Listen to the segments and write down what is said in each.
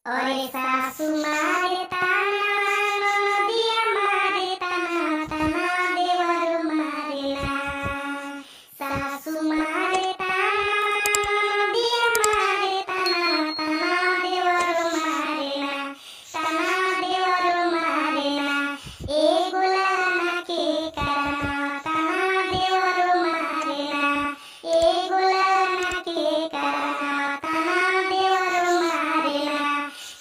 अरे सासू मारे ताना नदिया मारे ताना ताना देवर मारे ना। सासू मारे ताना नदिया मारे ताना ताना देवर मारे ना। ताना देवर मारे ना। ए गुलाना के काना ताना देवर मारे ना। ए गुलाना के काना ताना देवर मारे ना।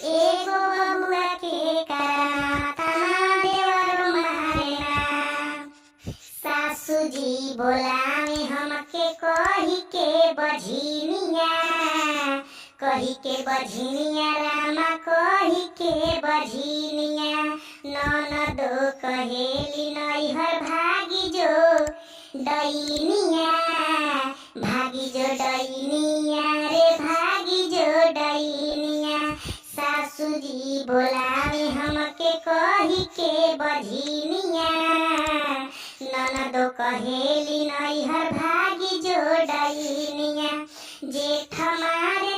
एगो बबुआ के काना ताना देवर मारे ना। सासू जी बोलावे हमके कही के बझिनिया। कही के बझिनिया रामा कही के बझिनिया। ननदो कहेली नैहर भागी जो डैनिया। भागी जो डैनिया रे भागी जो डैनिया। सासू जी बोलावे हमके कही के बझिनिया। ननदो कहेली नैहर भागी जो डैनिया। जेठ मारे